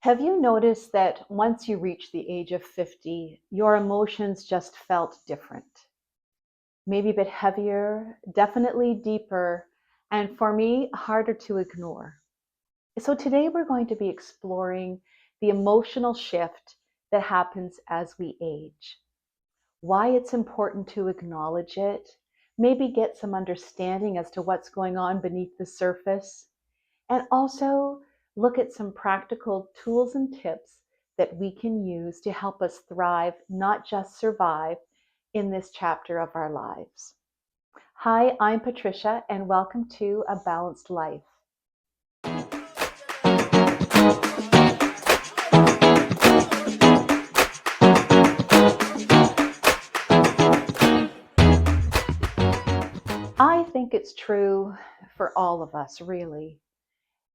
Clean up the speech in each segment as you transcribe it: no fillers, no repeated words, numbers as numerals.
Have you noticed that once you reach the age of 50, your emotions just felt different? Maybe a bit heavier, definitely deeper, and for me, harder to ignore. So today we're going to be exploring the emotional shift that happens as we age, why it's important to acknowledge it, maybe get some understanding as to what's going on beneath the surface, and also look at some practical tools and tips that we can use to help us thrive, not just survive, in this chapter of our lives. Hi, I'm Patricia, and welcome to A Balanced Life. I think it's true for all of us, really,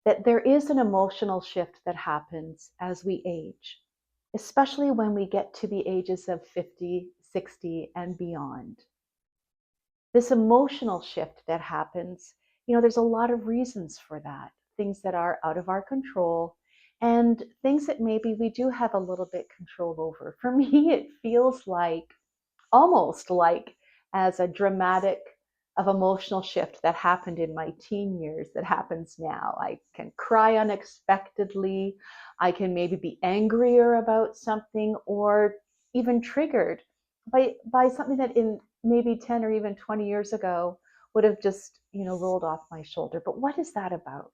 that there is an emotional shift that happens as we age, especially when we get to the ages of 50, 60, and beyond. This emotional shift that happens, there's a lot of reasons for that. Things that are out of our control and things that maybe we do have a little bit control over. For me, it feels like almost like as a dramatic of emotional shift that happened in my teen years that happens now. I can cry unexpectedly. I can maybe be angrier about something or even triggered by something that in maybe 10 or even 20 years ago would have just, rolled off my shoulder. But what is that about?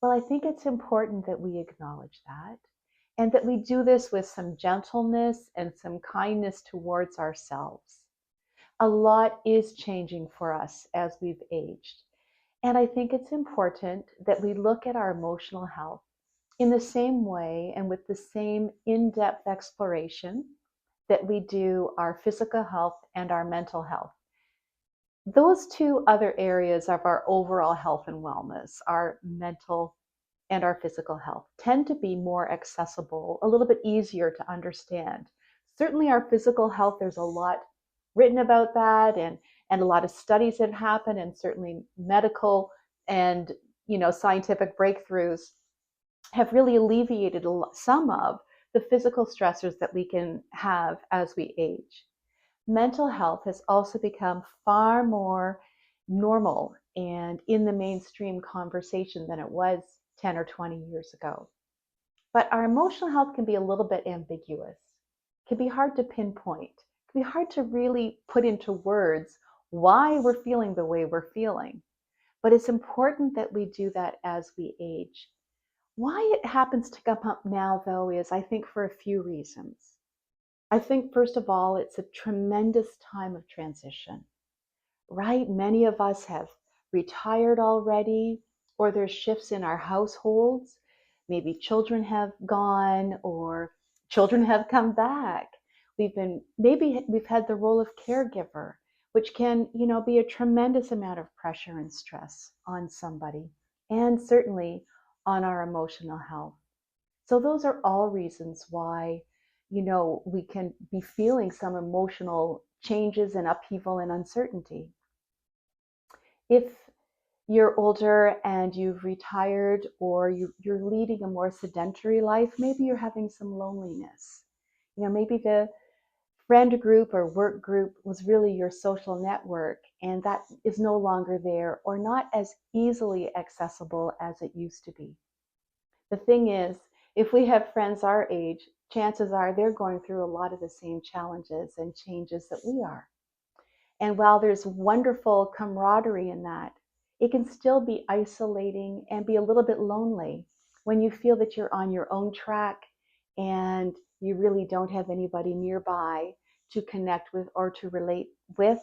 Well, I think it's important that we acknowledge that and that we do this with some gentleness and some kindness towards ourselves. A lot is changing for us as we've aged. And I think it's important that we look at our emotional health in the same way and with the same in depth exploration that we do our physical health and our mental health. Those two other areas of our overall health and wellness, our mental and our physical health, tend to be more accessible, a little bit easier to understand. Certainly, our physical health, there's a lot written about that and a lot of studies that happen, and certainly medical and scientific breakthroughs have really alleviated some of the physical stressors that we can have as we age. Mental health has also become far more normal and in the mainstream conversation than it was 10 or 20 years ago. But our emotional health can be a little bit ambiguous. It can be hard to pinpoint. It can be hard to really put into words why we're feeling the way we're feeling. But it's important that we do that as we age. Why it happens to come up now, though, is I think for a few reasons. I think, first of all, it's a tremendous time of transition, right? Many of us have retired already, or there's shifts in our households. Maybe children have gone, or children have come back. Maybe we've had the role of caregiver, which can, be a tremendous amount of pressure and stress on somebody, and certainly on our emotional health. So those are all reasons why, we can be feeling some emotional changes and upheaval and uncertainty. If you're older and you've retired or you're leading a more sedentary life, maybe you're having some loneliness. Maybe the friend group or work group was really your social network and that is no longer there or not as easily accessible as it used to be. The thing is, if we have friends our age, chances are they're going through a lot of the same challenges and changes that we are. And while there's wonderful camaraderie in that, it can still be isolating and be a little bit lonely when you feel that you're on your own track and you really don't have anybody nearby to connect with or to relate with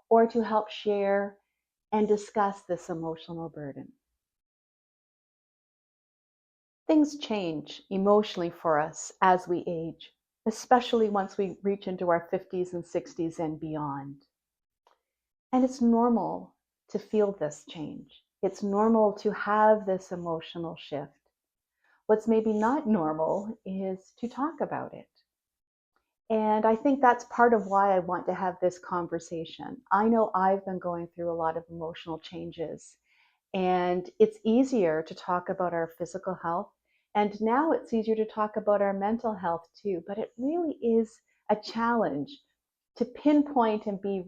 or to help share and discuss this emotional burden. Things change emotionally for us as we age, especially once we reach into our 50s and 60s and beyond. And it's normal to feel this change. It's normal to have this emotional shift. What's maybe not normal is to talk about it. And I think that's part of why I want to have this conversation. I know I've been going through a lot of emotional changes, and it's easier to talk about our physical health And now it's easier to talk about our mental health too, but it really is a challenge to pinpoint and be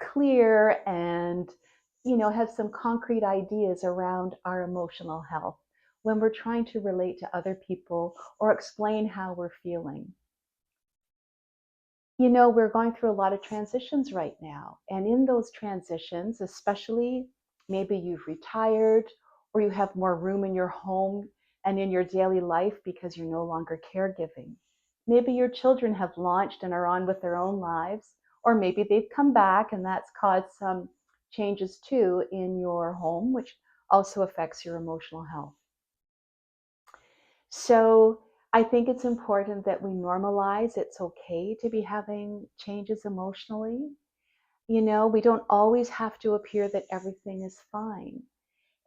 clear and have some concrete ideas around our emotional health when we're trying to relate to other people or explain how we're feeling. We're going through a lot of transitions right now. And in those transitions, especially maybe you've retired or you have more room in your home and in your daily life because you're no longer caregiving. Maybe your children have launched and are on with their own lives, or maybe they've come back and that's caused some changes too in your home, which also affects your emotional health. So I think it's important that we normalize it's okay to be having changes emotionally. We don't always have to appear that everything is fine.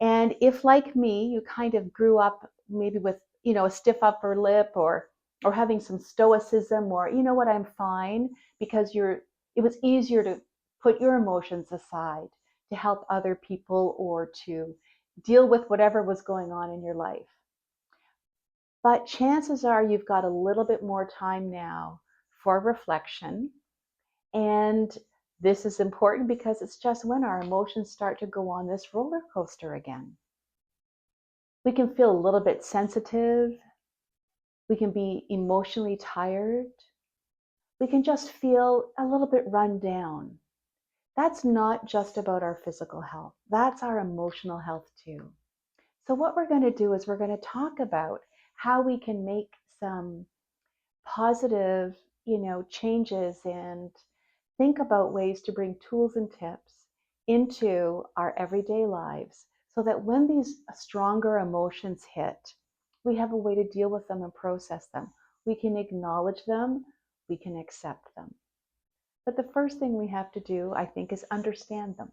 And if, like me, you kind of grew up maybe with, a stiff upper lip or having some stoicism or, what, I'm fine, because it was easier to put your emotions aside to help other people or to deal with whatever was going on in your life. But chances are you've got a little bit more time now for reflection. And this is important because it's just when our emotions start to go on this roller coaster again. We can feel a little bit sensitive. We can be emotionally tired. We can just feel a little bit run down. That's not just about our physical health. That's our emotional health too. So what we're going to do is we're going to talk about how we can make some positive, changes and think about ways to bring tools and tips into our everyday lives so that when these stronger emotions hit, we have a way to deal with them and process them. We can acknowledge them, we can accept them. But the first thing we have to do, I think, is understand them.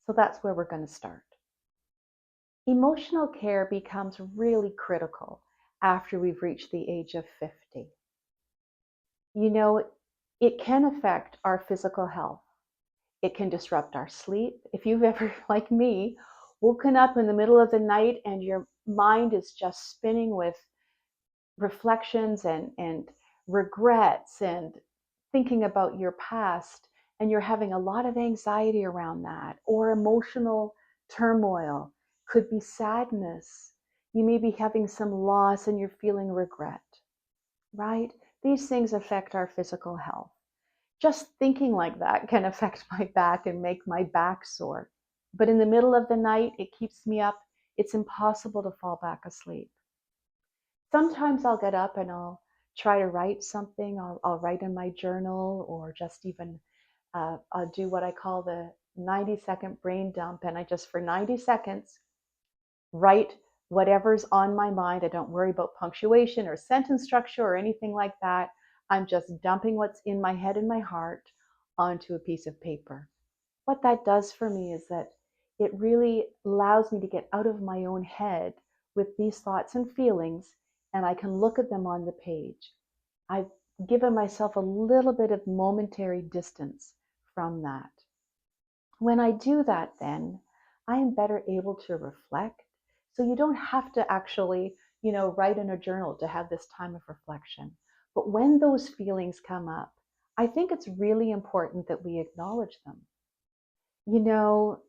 So that's where we're going to start. Emotional care becomes really critical after we've reached the age of 50. It can affect our physical health. It can disrupt our sleep. If you've ever, like me, woken up in the middle of the night and your mind is just spinning with reflections and regrets and thinking about your past, and you're having a lot of anxiety around that, or emotional turmoil, could be sadness. You may be having some loss and you're feeling regret, right? These things affect our physical health. Just thinking like that can affect my back and make my back sore. But in the middle of the night, it keeps me up. It's impossible to fall back asleep. Sometimes I'll get up and I'll try to write something. I'll write in my journal, or just even I'll do what I call the 90-second brain dump. And I just, for 90 seconds, write whatever's on my mind. I don't worry about punctuation or sentence structure or anything like that. I'm just dumping what's in my head and my heart onto a piece of paper. What that does for me is that it really allows me to get out of my own head with these thoughts and feelings, and I can look at them on the page. I've given myself a little bit of momentary distance from that. When I do that, then I am better able to reflect. So you don't have to actually, write in a journal to have this time of reflection. But when those feelings come up, I think it's really important that we acknowledge them. You know,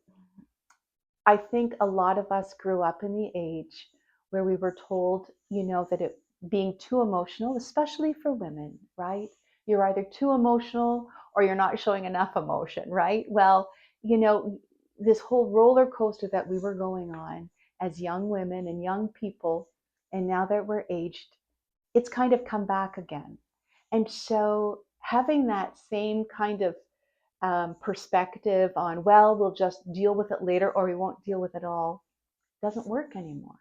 I think a lot of us grew up in the age where we were told, that it being too emotional, especially for women, right? You're either too emotional or you're not showing enough emotion, right? Well, this whole roller coaster that we were going on as young women and young people, and now that we're aged, it's kind of come back again. And so having that same kind of perspective on, well, we'll just deal with it later or we won't deal with it all, doesn't work anymore.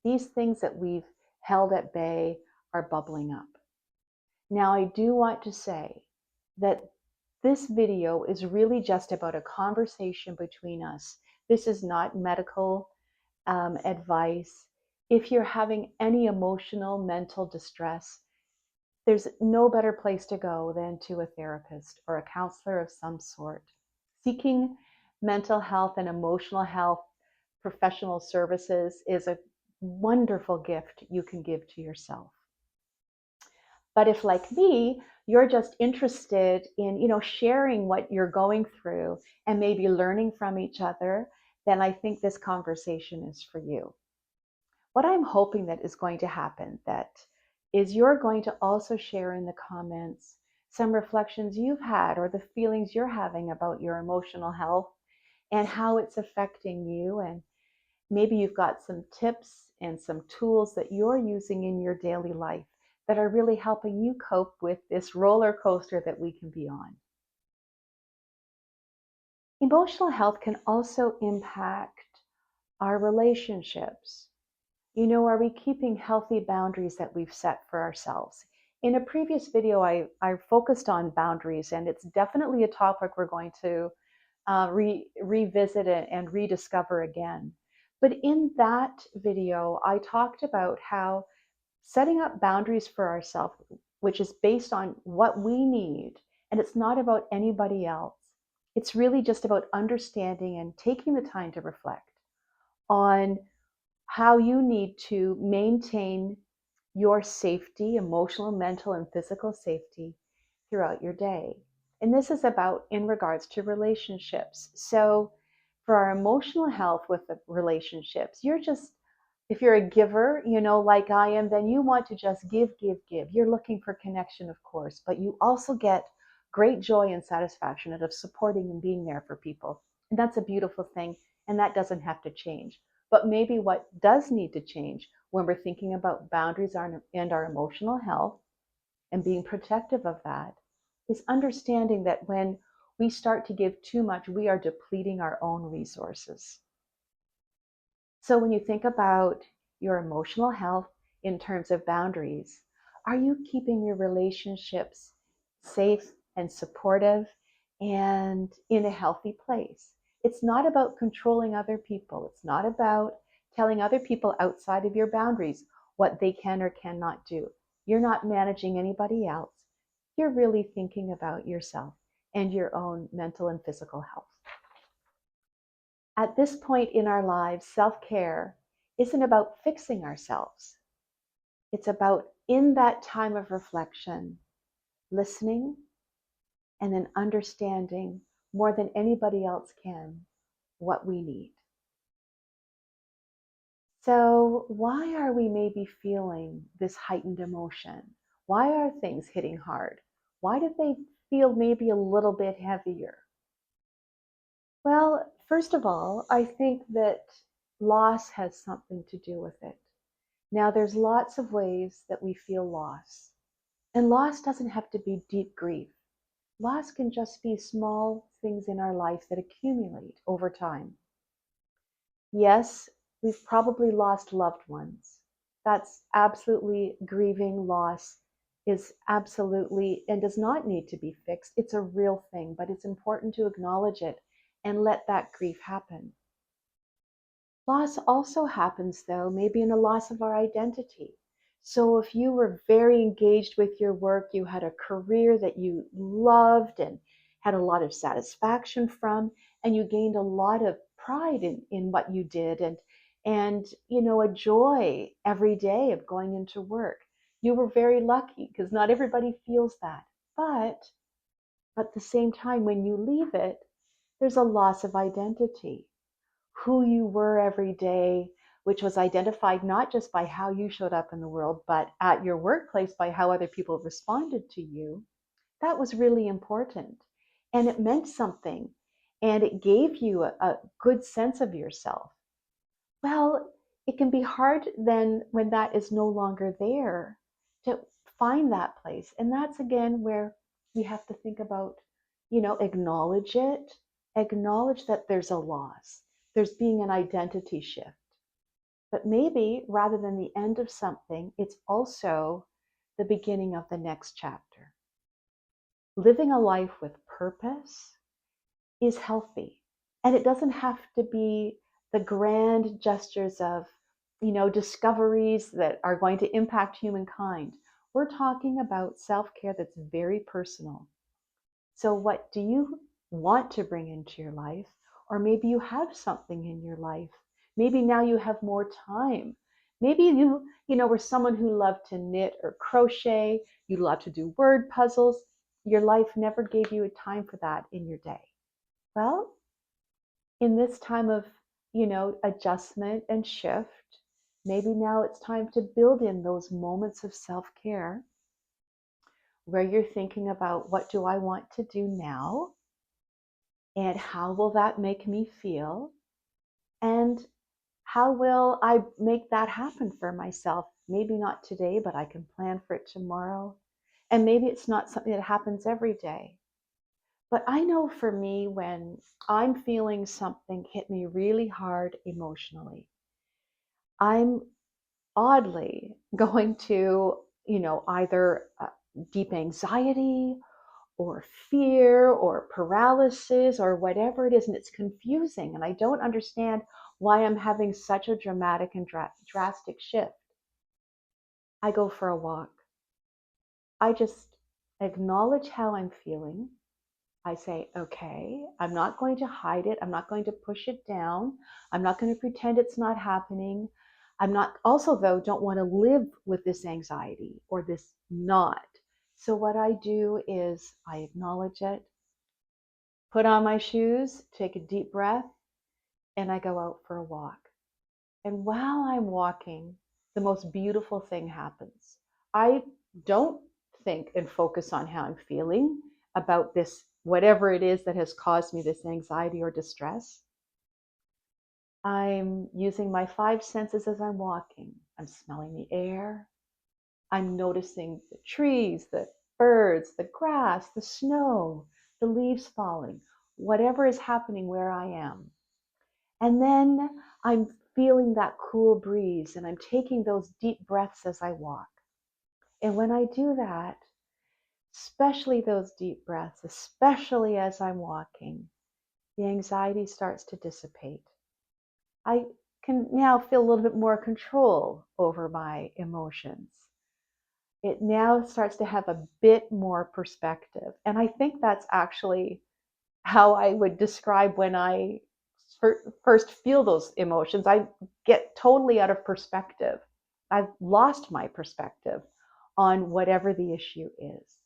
These things that we've held at bay are bubbling up. Now, I do want to say that this video is really just about a conversation between us. This is not medical advice. If you're having any emotional, mental distress, there's no better place to go than to a therapist or a counselor of some sort. Seeking mental health and emotional health professional services is a wonderful gift you can give to yourself. But if, like me, you're just interested in, sharing what you're going through and maybe learning from each other, then I think this conversation is for you. What I'm hoping that is going to happen that is you're going to also share in the comments some reflections you've had or the feelings you're having about your emotional health and how it's affecting you. And maybe you've got some tips and some tools that you're using in your daily life that are really helping you cope with this roller coaster that we can be on. Emotional health can also impact our relationships. Are we keeping healthy boundaries that we've set for ourselves? In a previous video, I focused on boundaries, and it's definitely a topic we're going to revisit it and rediscover again. But in that video, I talked about how setting up boundaries for ourselves, which is based on what we need, and it's not about anybody else. It's really just about understanding and taking the time to reflect on how you need to maintain your safety, emotional, mental, and physical safety throughout your day. And this is about in regards to relationships. So, for our emotional health with the relationships, if you're a giver, like I am, then you want to just give, give, give. You're looking for connection, of course, but you also get great joy and satisfaction out of supporting and being there for people. And that's a beautiful thing, and that doesn't have to change. But maybe what does need to change when we're thinking about boundaries and our emotional health and being protective of that is understanding that when we start to give too much, we are depleting our own resources. So when you think about your emotional health in terms of boundaries, are you keeping your relationships safe and supportive and in a healthy place? It's not about controlling other people. It's not about telling other people outside of your boundaries what they can or cannot do. You're not managing anybody else. You're really thinking about yourself and your own mental and physical health. At this point in our lives, self-care isn't about fixing ourselves. It's about, in that time of reflection, listening and then understanding more than anybody else can what we need. So why are we maybe feeling this heightened emotion? Why are things hitting hard? Why do they feel maybe a little bit heavier? Well, first of all, I think that loss has something to do with it. Now, there's lots of ways that we feel loss. And loss doesn't have to be deep grief. Loss can just be small things in our life that accumulate over time. Yes, we've probably lost loved ones. That's absolutely grieving. Loss is absolutely and does not need to be fixed. It's a real thing, but it's important to acknowledge it and let that grief happen. Loss also happens, though, maybe in a loss of our identity. So if you were very engaged with your work, you had a career that you loved and had a lot of satisfaction from, and you gained a lot of pride in what you did and a joy every day of going into work. You were very lucky because not everybody feels that. But at the same time, when you leave it, there's a loss of identity. Who you were every day, which was identified not just by how you showed up in the world, but at your workplace by how other people responded to you, that was really important. And it meant something. And it gave you a good sense of yourself. Well, it can be hard then when that is no longer there to find that place. And that's again where we have to think about, acknowledge it, acknowledge that there's a loss, there's being an identity shift. But maybe rather than the end of something, it's also the beginning of the next chapter. Living a life with purpose is healthy. And it doesn't have to be the grand gestures of, discoveries that are going to impact humankind. We're talking about self-care that's very personal. So what do you want to bring into your life? Or maybe you have something in your life. Maybe now you have more time. Maybe were someone who loved to knit or crochet, you love to do word puzzles. Your life never gave you a time for that in your day. Well, in this time of, adjustment and shift, maybe now it's time to build in those moments of self-care where you're thinking about, what do I want to do now? And how will that make me feel? And how will I make that happen for myself? Maybe not today, but I can plan for it tomorrow. And maybe it's not something that happens every day. But I know for me, when I'm feeling something hit me really hard emotionally, I'm oddly going to, either deep anxiety or fear or paralysis or whatever it is. And it's confusing. And I don't understand why I'm having such a dramatic and drastic shift. I go for a walk. I just acknowledge how I'm feeling. I say, okay, I'm not going to hide it. I'm not going to push it down. I'm not going to pretend it's not happening. I'm not, also though, don't want to live with this anxiety or this not. So what I do is I acknowledge it, put on my shoes, take a deep breath, and I go out for a walk. And while I'm walking, the most beautiful thing happens. I don't think and focus on how I'm feeling about this, whatever it is that has caused me this anxiety or distress. I'm using my five senses as I'm walking. I'm smelling the air. I'm noticing the trees, the birds, the grass, the snow, the leaves falling, whatever is happening where I am. And then I'm feeling that cool breeze and I'm taking those deep breaths as I walk. And when I do that, especially those deep breaths, especially as I'm walking, the anxiety starts to dissipate. I can now feel a little bit more control over my emotions. It now starts to have a bit more perspective. And I think that's actually how I would describe when I first feel those emotions. I get totally out of perspective. I've lost my perspective on whatever the issue is.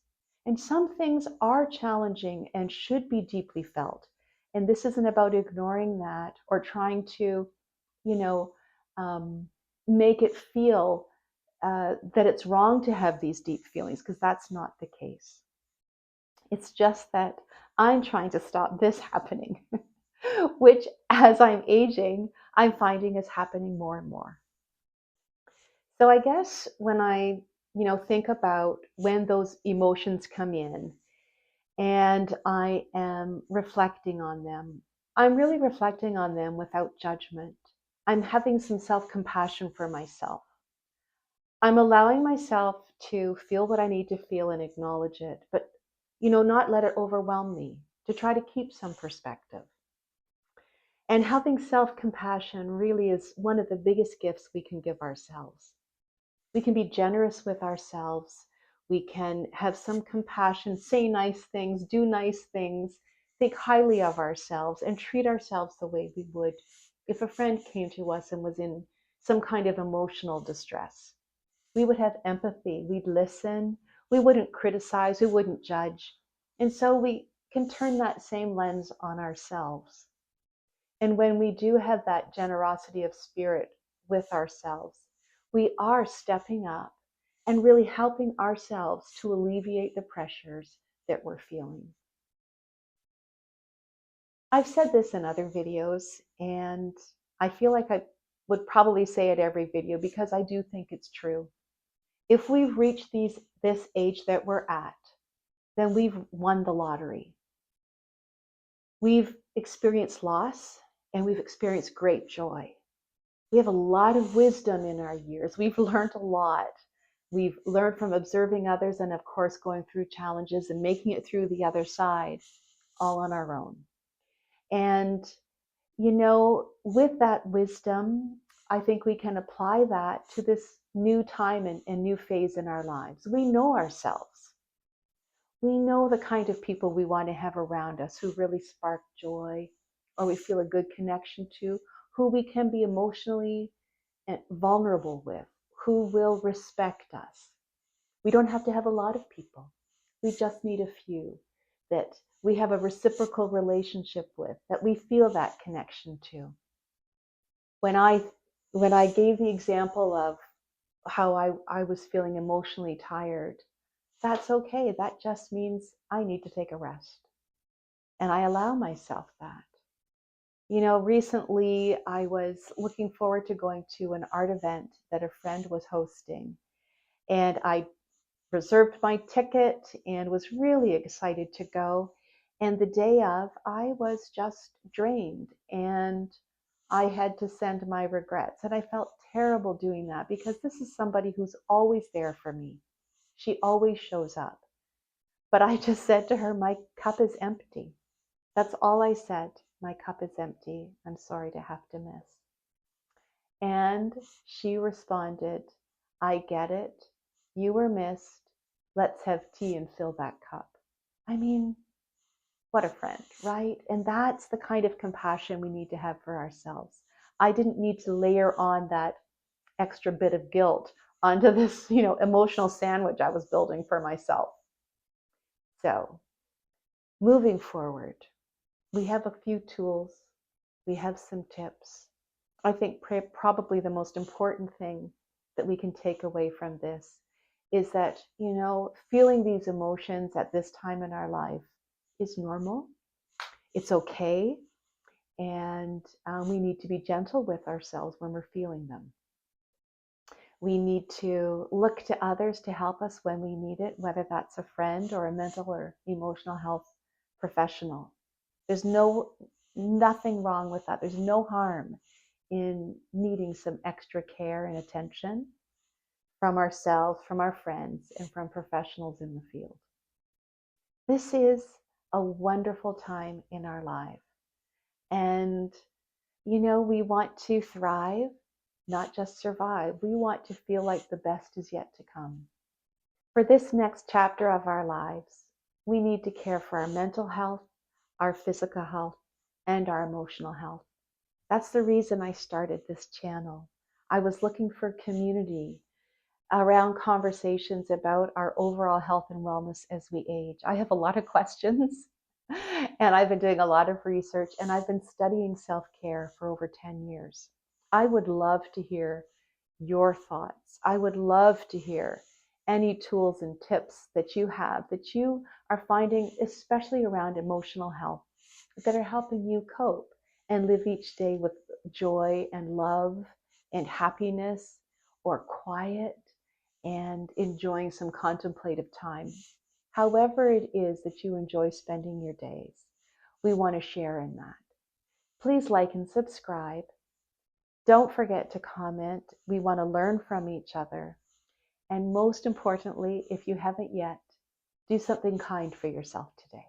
And some things are challenging and should be deeply felt. And this isn't about ignoring that or trying to, you know, um, make it feel that it's wrong to have these deep feelings, because that's not the case. It's just that I'm trying to stop this happening, which as I'm aging, I'm finding is happening more and more. So I guess when I, think about when those emotions come in and I am reflecting on them, I'm really reflecting on them without judgment. I'm having some self-compassion for myself. I'm allowing myself to feel what I need to feel and acknowledge it, but not let it overwhelm me, to try to keep some perspective. And having self-compassion really is one of the biggest gifts we can give ourselves. We can be generous with ourselves. We can have some compassion, say nice things, do nice things, think highly of ourselves, and treat ourselves the way we would if a friend came to us and was in some kind of emotional distress. We would have empathy. We'd listen. We wouldn't criticize. We wouldn't judge. And so we can turn that same lens on ourselves. And when we do have that generosity of spirit with ourselves, we are stepping up and really helping ourselves to alleviate the pressures that we're feeling. I've said this in other videos, and I feel like I would probably say it every video because I do think it's true. If we've reached this age that we're at, then we've won the lottery. We've experienced loss and we've experienced great joy. We have a lot of wisdom in our years. We've learned a lot. We've learned from observing others and, of course, going through challenges and making it through the other side all on our own. And, with that wisdom, I think we can apply that to this new time and new phase in our lives. We know ourselves. We know the kind of people we want to have around us who really spark joy or we feel a good connection to, who we can be emotionally vulnerable with, who will respect us. We don't have to have a lot of people. We just need a few that we have a reciprocal relationship with, that we feel that connection to. When I gave the example of how I was feeling emotionally tired, that's okay. That just means I need to take a rest. And I allow myself that. Recently I was looking forward to going to an art event that a friend was hosting. And I reserved my ticket and was really excited to go. And the day of, I was just drained and I had to send my regrets. And I felt terrible doing that because this is somebody who's always there for me. She always shows up. But I just said to her, my cup is empty. That's all I said. My cup is empty. I'm sorry to have to miss. And she responded, I get it. You were missed. Let's have tea and fill that cup. I mean, what a friend, right? And that's the kind of compassion we need to have for ourselves. I didn't need to layer on that extra bit of guilt onto this, emotional sandwich I was building for myself. So, moving forward, we have a few tools, we have some tips. I think probably the most important thing that we can take away from this is that, feeling these emotions at this time in our life is normal. It's okay. And we need to be gentle with ourselves when we're feeling them. We need to look to others to help us when we need it, whether that's a friend or a mental or emotional health professional. There's nothing wrong with that. There's no harm in needing some extra care and attention from ourselves, from our friends, and from professionals in the field. This is a wonderful time in our life. And, we want to thrive, not just survive. We want to feel like the best is yet to come. For this next chapter of our lives, we need to care for our mental health, our physical health, and our emotional health. That's the reason I started this channel. I was looking for community around conversations about our overall health and wellness as we age. I have a lot of questions and I've been doing a lot of research and I've been studying self-care for over 10 years. I would love to hear your thoughts. I would love to hear any tools and tips that you have that you are finding, especially around emotional health, that are helping you cope and live each day with joy and love and happiness, or quiet and enjoying some contemplative time. However it is that you enjoy spending your days, we want to share in that. Please like and subscribe. Don't forget to comment. We want to learn from each other. And most importantly, if you haven't yet, do something kind for yourself today.